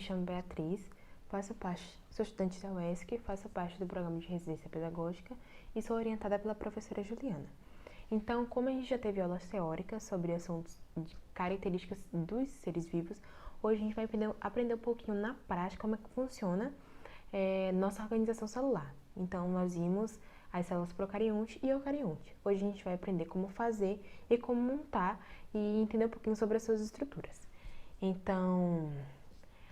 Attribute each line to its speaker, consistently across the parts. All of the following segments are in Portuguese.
Speaker 1: chamo Beatriz, sou estudante da UESC, faço parte do programa de residência pedagógica e sou orientada pela professora Juliana. Então, como a gente já teve aulas teóricas sobre assuntos de características dos seres vivos, hoje a gente vai aprender um pouquinho na prática como é que funciona nossa organização celular. Então, nós vimos as células procarionte e eucarionte. Hoje a gente vai aprender como fazer e como montar e entender um pouquinho sobre as suas estruturas. Então,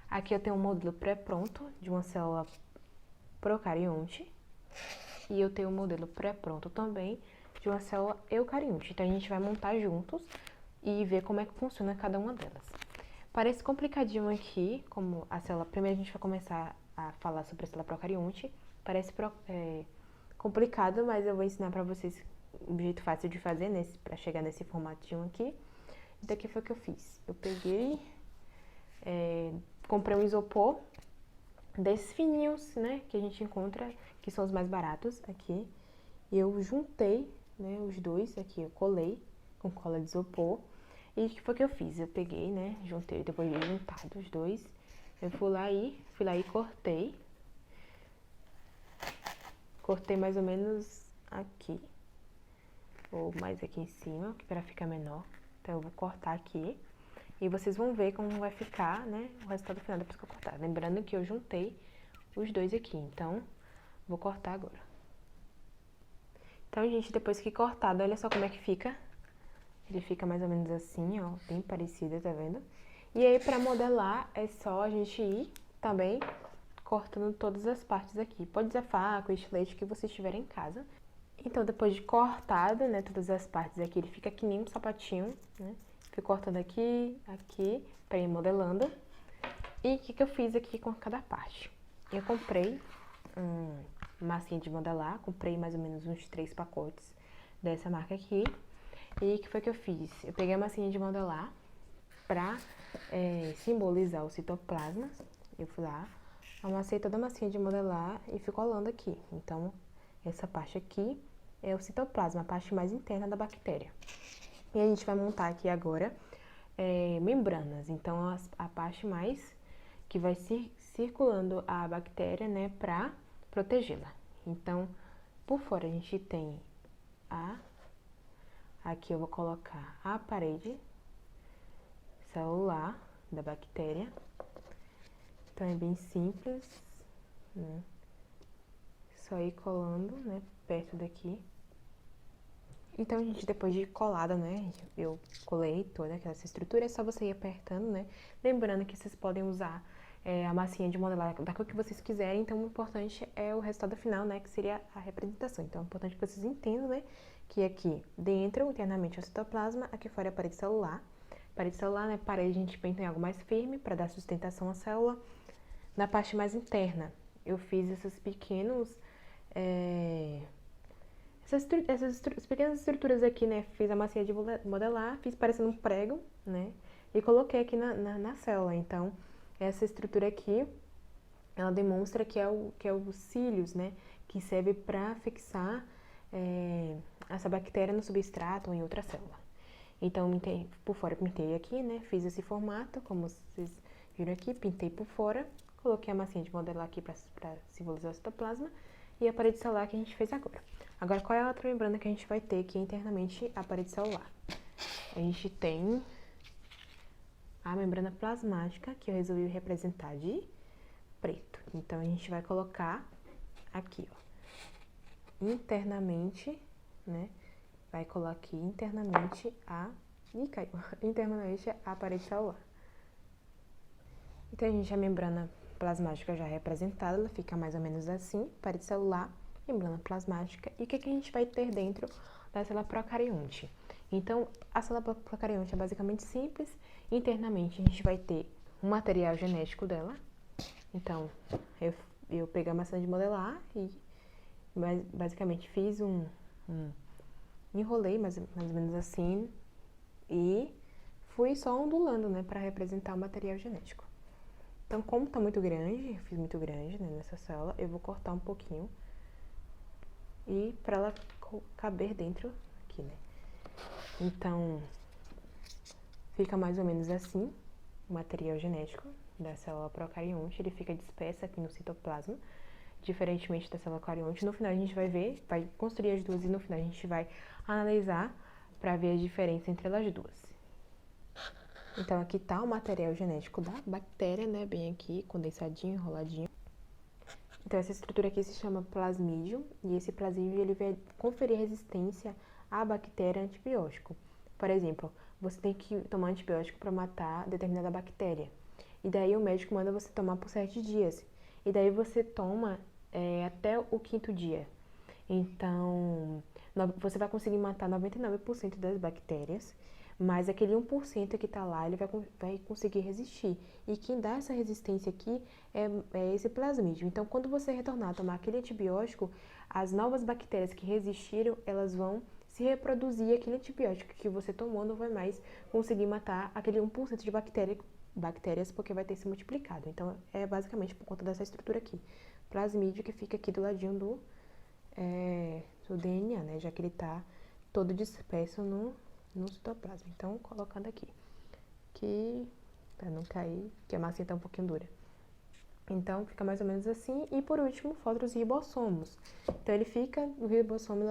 Speaker 1: aqui eu tenho um modelo pré-pronto de uma célula procarionte e eu tenho um modelo pré-pronto também de uma célula eucarionte. Então, a gente vai montar juntos e ver como é que funciona cada uma delas. Parece complicadinho aqui, como a célula... Primeiro a gente vai começar a falar sobre a célula procarionte. Parece complicado, mas eu vou ensinar pra vocês um jeito fácil de fazer, pra chegar nesse formatinho aqui. Então, aqui foi o que eu fiz. Eu peguei, comprei um isopor desses fininhos, né, que a gente encontra, que são os mais baratos aqui. E eu juntei, né, os dois aqui, eu colei com cola de isopor. E o que foi que eu fiz? Eu peguei, né, juntei, depois de juntado os dois, eu fui lá e cortei. Cortei mais ou menos aqui, ou mais aqui em cima, para ficar menor. Então, eu vou cortar aqui e vocês vão ver como vai ficar, né, o resultado final depois que eu cortar. Lembrando que eu juntei os dois aqui, então, vou cortar agora. Então, gente, depois que cortado, olha só como é que fica. Ele fica mais ou menos assim, ó, bem parecido, tá vendo? E aí, pra modelar, é só a gente ir também cortando todas as partes aqui. Pode usar faca, estilete, que vocês tiverem em casa. Então, depois de cortado, né, todas as partes aqui, ele fica que nem um sapatinho, né? Fui cortando aqui, aqui, pra ir modelando. E o que eu fiz aqui com cada parte? Eu comprei massinha de modelar, comprei mais ou menos uns 3 pacotes dessa marca aqui. E o que foi que eu fiz? Eu peguei a massinha de modelar pra simbolizar o citoplasma. Eu fui lá, amassei toda a massinha de modelar e fui colando aqui. Então, essa parte aqui é o citoplasma, a parte mais interna da bactéria. E a gente vai montar aqui agora membranas. Então, a parte mais que vai circulando a bactéria, né, pra protegê-la. Então, por fora a gente tem aqui eu vou colocar a parede celular da bactéria. Então, é bem simples, né? Só ir colando, né, perto daqui. Então, gente, depois de colada, né, eu colei toda aquela estrutura, é só você ir apertando, né? Lembrando que vocês podem usar a massinha de modelar da cor que vocês quiserem, então o importante é o resultado final, né, que seria a representação. Então, é importante que vocês entendam, né, que aqui dentro, internamente, é o citoplasma, aqui fora é a parede celular. Parede celular, né, parede a gente pensa em algo mais firme para dar sustentação à célula. Na parte mais interna, eu fiz esses pequenos... Essas pequenas estruturas aqui, né, fiz a massinha de modelar, fiz parecendo um prego, né, e coloquei aqui na célula. Então, essa estrutura aqui, ela demonstra que é os cílios, né, que serve para fixar essa bactéria no substrato ou em outra célula. Então, por fora eu pintei aqui, né, fiz esse formato, como vocês viram aqui, pintei por fora, coloquei a massinha de modelar aqui para simbolizar o citoplasma e a parede celular que a gente fez agora. Agora, qual é a outra membrana que a gente vai ter aqui internamente a parede celular? A gente tem a membrana plasmática, que eu resolvi representar de preto. Então, a gente vai colocar aqui, ó, internamente, né? Vai colocar aqui internamente internamente a parede celular. Então, a membrana plasmática já representada, ela fica mais ou menos assim, parede celular, membrana plasmática. E o que a gente vai ter dentro da célula procarionte? Então, a célula procarionte é basicamente simples. Internamente, a gente vai ter um material genético dela. Então, eu peguei a massa de modelar e basicamente fiz enrolei mais ou menos assim e fui só ondulando, né, para representar o material genético. Então, como tá muito grande, eu fiz muito grande, né, nessa célula, eu vou cortar um pouquinho e para ela caber dentro aqui, né. Então, fica mais ou menos assim o material genético da célula procarionte, ele fica disperso aqui no citoplasma, diferentemente da célula eucarionte. No final a gente vai ver, vai construir as duas e no final a gente vai analisar para ver a diferença entre elas duas. Então aqui tá o material genético da bactéria, né, bem aqui, condensadinho, enroladinho. Então essa estrutura aqui se chama plasmídio, e esse plasmídio ele vai conferir resistência à bactéria antibiótico. Por exemplo, você tem que tomar antibiótico para matar determinada bactéria. E daí o médico manda você tomar por 7 dias. E daí você toma até o 5º dia. Então, você vai conseguir matar 99% das bactérias, mas aquele 1% que está lá, ele vai conseguir resistir. E quem dá essa resistência aqui é esse plasmídio. Então, quando você retornar a tomar aquele antibiótico, as novas bactérias que resistiram, elas vão se reproduzir. Aquele antibiótico que você tomou não vai mais conseguir matar aquele 1% de bactérias, porque vai ter se multiplicado. Então, é basicamente por conta dessa estrutura aqui. Plasmídio que fica aqui do ladinho do DNA, né? Já que ele está todo disperso no citoplasma. Então, colocando aqui, que para não cair, que a massinha tá um pouquinho dura. Então, fica mais ou menos assim. E por último, faltam os ribossomos. Então, o ribossomo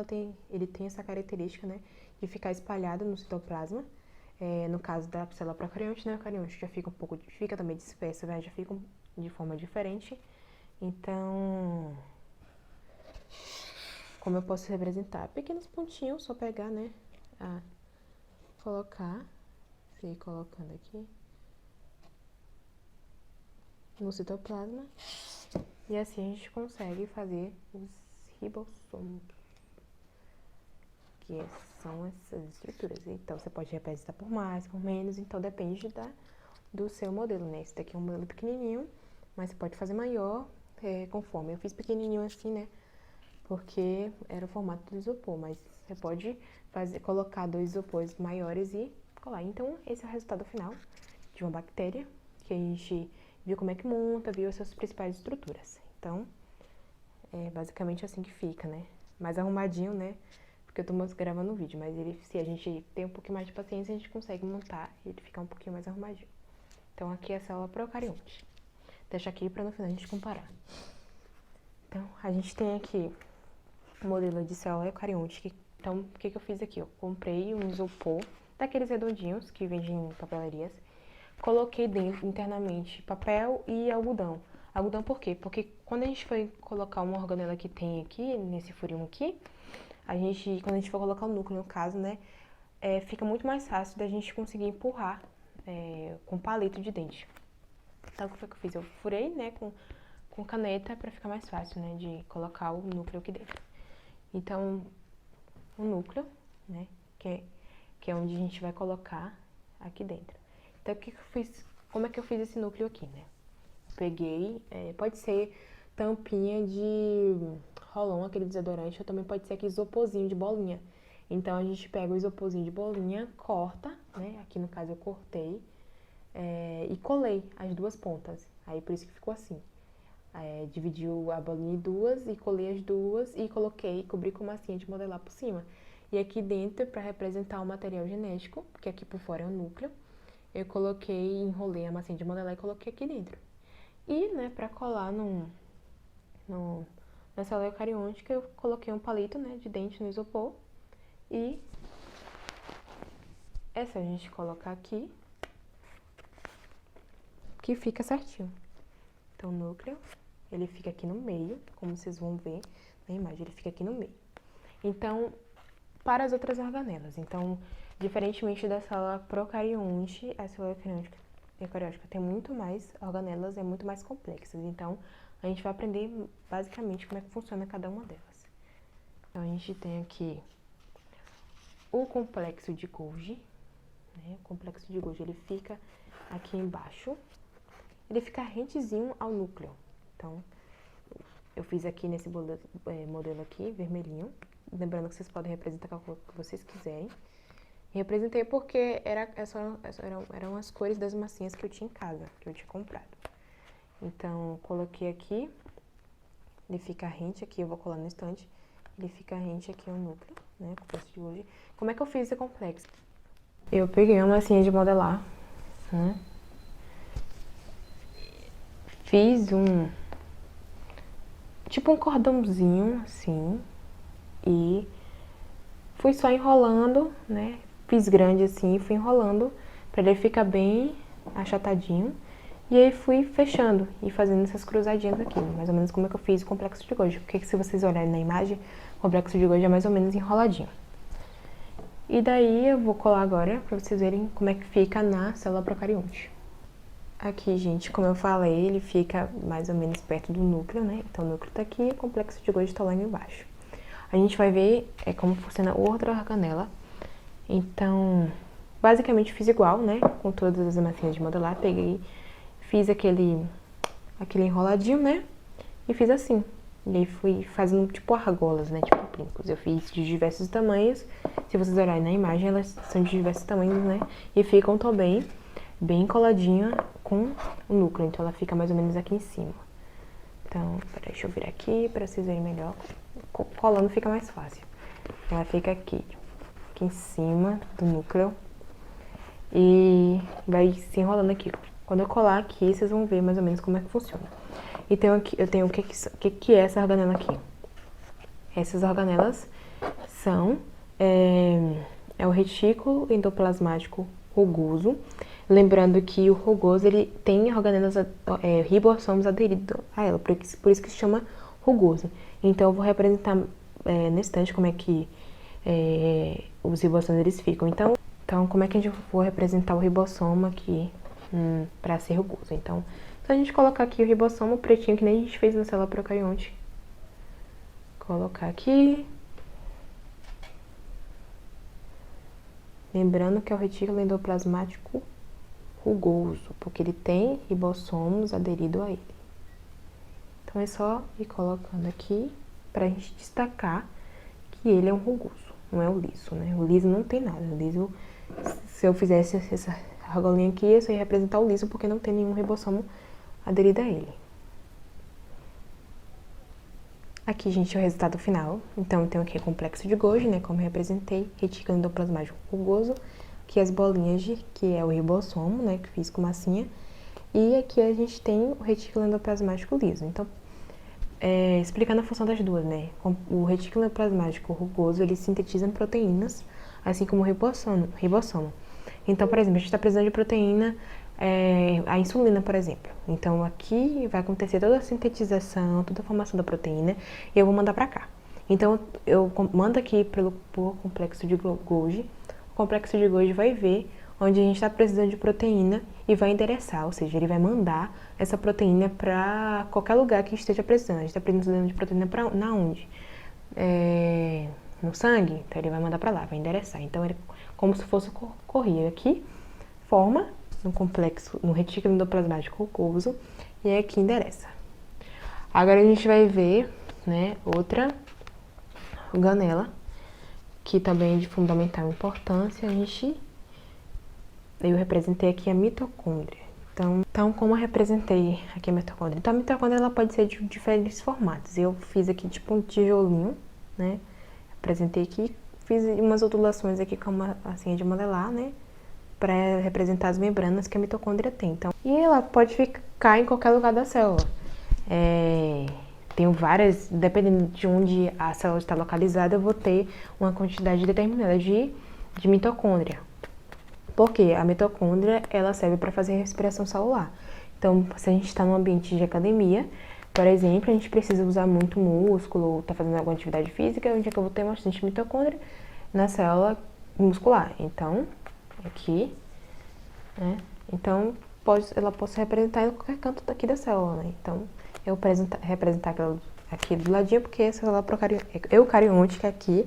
Speaker 1: ele tem essa característica, né, de ficar espalhado no citoplasma. No caso da célula procarionte, né, eucarionte já fica também disperso, né, já ficam de forma diferente. Então, como eu posso representar? Pequenos pontinhos, só pegar, né, colocar, ir colocando aqui no citoplasma, e assim a gente consegue fazer os ribossomos, que são essas estruturas. Então, você pode representar por mais, por menos, então depende do seu modelo, né? Esse daqui é um modelo pequenininho, mas você pode fazer maior, conforme. Eu fiz pequenininho assim, né? Porque era o formato do isopor, mas você pode colocar 2 isopores maiores e colar. Então, esse é o resultado final de uma bactéria, que a gente viu como é que monta, viu as suas principais estruturas. Então, é basicamente assim que fica, né? Mais arrumadinho, né? Porque eu tô gravando o vídeo, mas se a gente tem um pouquinho mais de paciência, a gente consegue montar e ele ficar um pouquinho mais arrumadinho. Então, aqui é a célula procarionte. Deixa aqui pra no final a gente comparar. Então, a gente tem aqui o modelo de célula eucarionte. Então, o que eu fiz aqui? Eu comprei um isopor, daqueles redondinhos que vendem em papelarias. Coloquei dentro, internamente, papel e algodão. Algodão por quê? Porque quando a gente foi colocar uma organela que tem aqui, nesse furinho aqui, quando a gente for colocar o núcleo, no caso, né, fica muito mais fácil da gente conseguir empurrar com palito de dente. Então, o que foi que eu fiz? Eu furei, né, com caneta pra ficar mais fácil, né, de colocar o núcleo aqui dentro. Então, o núcleo, né, que é onde a gente vai colocar aqui dentro. Então, como é que eu fiz esse núcleo aqui, né? Peguei, pode ser tampinha de Rolon, aquele desodorante, ou também pode ser aquele isoporzinho de bolinha. Então, a gente pega o isoporzinho de bolinha, corta, né? Aqui no caso eu cortei, e colei as duas pontas. Aí, por isso que ficou assim. Dividiu a bolinha em duas e colei as duas e cobri com massinha de modelar por cima. E aqui dentro, para representar o material genético, que aqui por fora é o núcleo, eu enrolei a massinha de modelar e coloquei aqui dentro. E, né, pra colar na célula eucarionte, eu coloquei um palito, né, de dente no isopor. E essa a gente colocar aqui, que fica certinho. Então, o núcleo, ele fica aqui no meio, como vocês vão ver na imagem, ele fica aqui no meio. Então, para as outras organelas, diferentemente da célula procarionte, a célula eucariótica tem muito mais organelas, é muito mais complexas. Então, a gente vai aprender basicamente como é que funciona cada uma delas. Então, a gente tem aqui o complexo de Golgi, né? O complexo de Golgi, ele fica aqui embaixo, ele fica rentezinho ao núcleo. Então, eu fiz aqui nesse modelo aqui, vermelhinho. Lembrando que vocês podem representar com a cor que vocês quiserem. Representei porque eram as cores das massinhas que eu tinha em casa, que eu tinha comprado. Então, coloquei aqui, ele fica rente aqui, eu vou colar no estante. Ele fica rente aqui ao núcleo, né, complexo de Golgi. Como é que eu fiz esse complexo? Eu peguei uma massinha de modelar, né, fiz tipo um cordãozinho, assim, e fui só enrolando, né? Fiz grande assim, fui enrolando pra ele ficar bem achatadinho. E aí fui fechando e fazendo essas cruzadinhas aqui, mais ou menos como é que eu fiz o complexo de Golgi. Porque se vocês olharem na imagem, o complexo de Golgi é mais ou menos enroladinho. E daí eu vou colar agora pra vocês verem como é que fica na célula procarionte. Aqui, gente, como eu falei, ele fica mais ou menos perto do núcleo, né? Então o núcleo tá aqui e o complexo de Golgi tá lá embaixo. A gente vai ver como funciona outra organela. Então, basicamente fiz igual, né? Com todas as massinhas de modelar, peguei, fiz aquele enroladinho, né? E fiz assim. E aí fui fazendo tipo argolas, né? Tipo brincos. Eu fiz de diversos tamanhos. Se vocês olharem na imagem, elas são de diversos tamanhos, né? E ficam também bem coladinha com o núcleo. Então ela fica mais ou menos aqui em cima. Então, peraí, deixa eu virar aqui pra vocês verem melhor. Colando fica mais fácil. Ela fica aqui em cima do núcleo. E vai se enrolando aqui. Quando eu colar aqui, vocês vão ver mais ou menos como é que funciona. Então aqui eu tenho o que é essa organela aqui. Essas organelas são o retículo endoplasmático rugoso. Lembrando que o rugoso ele tem organelas, ribossomos aderidos a ela, por isso que se chama rugoso. Então eu vou representar nesse instante como é que os ribossomos eles ficam. Então como é que a gente vai representar o ribossoma aqui para ser rugoso? Então, se a gente colocar aqui o ribossoma pretinho, que nem a gente fez na célula procarionte, colocar aqui. Lembrando que é o retículo endoplasmático rugoso, porque ele tem ribossomos aderidos a ele. Então é só ir colocando aqui pra gente destacar que ele é um rugoso, não é o liso, né? O liso não tem nada. O liso, se eu fizesse essa argolinha aqui, eu só ia representar o liso porque não tem nenhum ribossomo aderido a ele. Aqui, gente, é o resultado final. Então, eu tenho aqui o complexo de Golgi, né, como eu representei, retículo endoplasmático rugoso, aqui as bolinhas que é o ribossomo, né, que fiz com massinha, e aqui a gente tem o retículo endoplasmático liso. Então, explicando a função das duas, né, o retículo endoplasmático rugoso, ele sintetiza proteínas, assim como o ribossomo. Então, por exemplo, a gente está precisando de proteína, a insulina, por exemplo. Então, aqui vai acontecer toda a sintetização, toda a formação da proteína, e eu vou mandar para cá. Então, eu mando aqui por complexo de Golgi. O complexo de Golgi vai ver onde a gente está precisando de proteína e vai endereçar, ou seja, ele vai mandar essa proteína para qualquer lugar que esteja precisando. A gente está precisando de proteína na onde? No sangue? Então, ele vai mandar para lá, vai endereçar. Então, ele como se fosse correr aqui, forma no complexo, no retículo endoplasmático rugoso, e aqui endereça. Agora a gente vai ver, né, outra organela, que também é de fundamental importância. Eu representei aqui a mitocôndria. Então, como eu representei aqui a mitocôndria? Então, a mitocôndria ela pode ser de diferentes formatos. Eu fiz aqui tipo um tijolinho, né, representei aqui. Fiz umas ondulações aqui com uma massinha de modelar, né? Para representar as membranas que a mitocôndria tem. Então, e ela pode ficar em qualquer lugar da célula. Tenho várias, dependendo de onde a célula está localizada, eu vou ter uma quantidade determinada de mitocôndria. Porque a mitocôndria, ela serve para fazer respiração celular. Então, se a gente está num ambiente de academia, por exemplo, a gente precisa usar muito músculo, ou tá fazendo alguma atividade física, onde é que eu vou ter bastante mitocôndria? Na célula muscular. Então, aqui, né? Então, ela pode se representar em qualquer canto daqui da célula, né? Então, eu vou representar aquela aqui do ladinho, porque essa célula eucariôtica aqui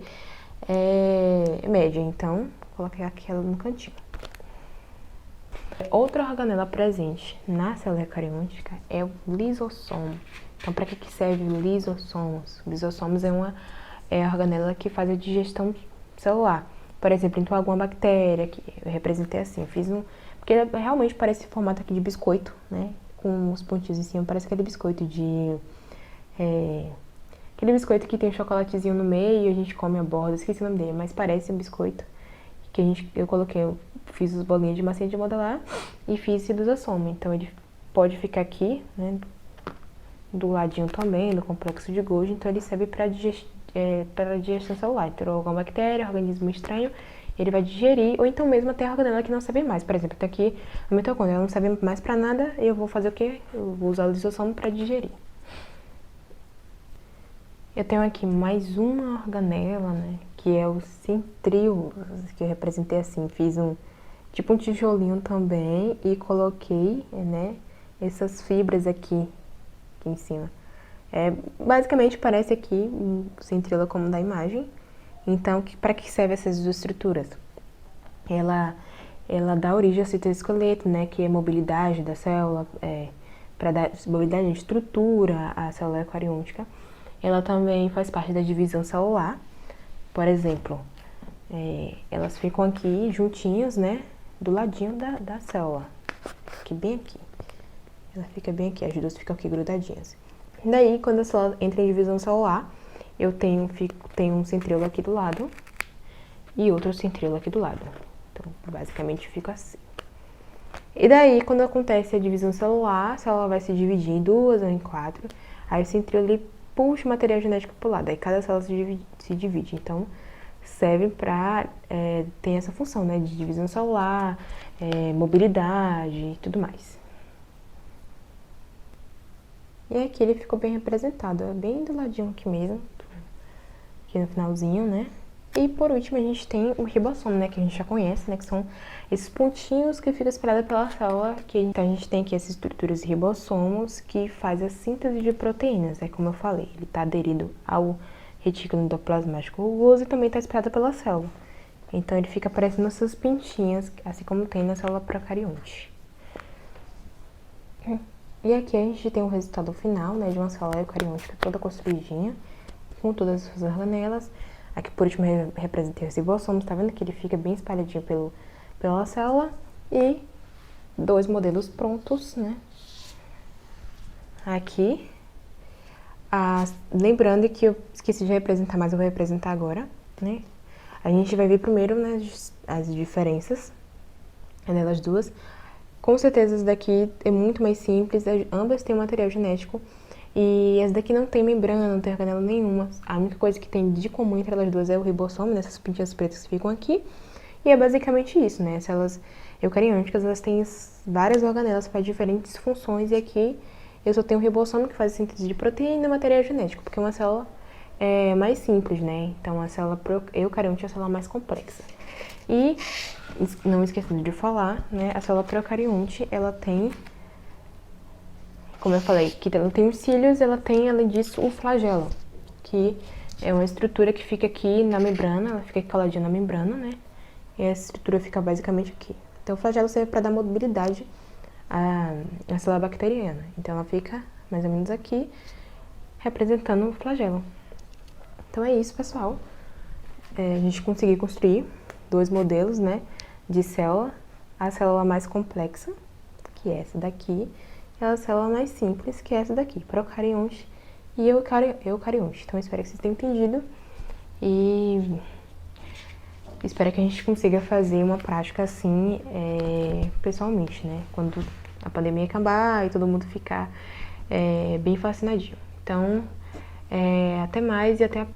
Speaker 1: é média. Então, coloquei aquela no cantinho. Outra organela presente na célula eucariôtica é o lisossomo. Então, para que serve o lisossomos? O lisossomos é a organela que faz a digestão celular. Por exemplo, então alguma bactéria, que eu representei assim, porque realmente parece esse formato aqui de biscoito, né? Com os pontinhos em cima, parece aquele biscoito aquele biscoito que tem um chocolatezinho no meio e a gente come a borda, esqueci o nome dele, mas parece um biscoito que eu fiz as bolinhas de massinha de modelar e fiz esse lisossomo. Então ele pode ficar aqui, né? do ladinho também, do complexo de Golgi, então ele serve para digestão celular. Entrou alguma bactéria, organismo estranho, ele vai digerir, ou então mesmo até a organela que não serve mais. Por exemplo, tem aqui a mitocôndria, ela não serve mais para nada, e eu vou fazer o quê? Eu vou usar o lisossomo para digerir. Eu tenho aqui mais uma organela, né, que é o centríolo, que eu representei assim, fiz tipo um tijolinho também e coloquei, né, essas fibras aqui em cima. Basicamente parece aqui um centríolo como da imagem. Então, para que servem essas duas estruturas? Ela dá origem ao citoesqueleto, né, que é a mobilidade da célula, para dar mobilidade de estrutura à célula eucariôtica. Ela também faz parte da divisão celular. Por exemplo, elas ficam aqui juntinhas, né, do ladinho da célula, aqui bem aqui. Ela fica bem aqui, as duas ficam aqui grudadinhas. Daí, quando a célula entra em divisão celular, eu tenho um centríolo aqui do lado e outro centríolo aqui do lado. Então, basicamente fica assim. E daí, quando acontece a divisão celular, a célula vai se dividir em duas ou em quatro. Aí o centríolo ele puxa o material genético pro lado. Aí cada célula se divide. Então, serve para ter essa função, né? De divisão celular, mobilidade e tudo mais. E aqui ele ficou bem representado, bem do ladinho aqui mesmo, aqui no finalzinho, né? E por último a gente tem o ribossomo, né? Que a gente já conhece, né? Que são esses pontinhos que ficam espalhados pela célula. Então a gente tem aqui essas estruturas de ribossomos que faz a síntese de proteínas, como eu falei. Ele está aderido ao retículo endoplasmático rugoso e também está espalhado pela célula. Então ele fica parecendo essas pintinhas, assim como tem na célula procarionte. E aqui a gente tem o resultado final, né, de uma célula eucariôtica toda construidinha, com todas as suas organelas. Aqui por último eu representei os ribossomos, tá vendo que ele fica bem espalhadinho pela célula. E dois modelos prontos, né. Aqui, lembrando que eu esqueci de representar, mas eu vou representar agora, né. A gente vai ver primeiro, né, as diferenças delas duas. Com certeza essa daqui é muito mais simples, ambas têm um material genético e essa daqui não tem membrana, não tem organela nenhuma. A única coisa que tem de comum entre elas duas é o ribossomo, essas pintinhas pretas que ficam aqui. E é basicamente isso, né? As células eucariôticas, elas têm várias organelas para diferentes funções e aqui eu só tenho o ribossomo que faz a síntese de proteína e material genético, porque uma célula é mais simples, né? Então a célula eucariôtica é a célula mais complexa. E não esquecendo de falar, né, a célula procarionte, ela tem, como eu falei, que ela tem os cílios, ela tem, além disso, o flagelo, que é uma estrutura que fica aqui na membrana, ela fica coladinha na membrana, né, e essa estrutura fica basicamente aqui. Então, o flagelo serve para dar mobilidade à célula bacteriana. Então, ela fica mais ou menos aqui, representando o flagelo. Então, é isso, pessoal. A gente conseguiu construir dois modelos, né, de célula, a célula mais complexa, que é essa daqui, e a célula mais simples, que é essa daqui, procarionte e eucarionte. Então, espero que vocês tenham entendido e espero que a gente consiga fazer uma prática assim, pessoalmente, né, quando a pandemia acabar e todo mundo ficar bem vacinadinho. Então, até mais e até a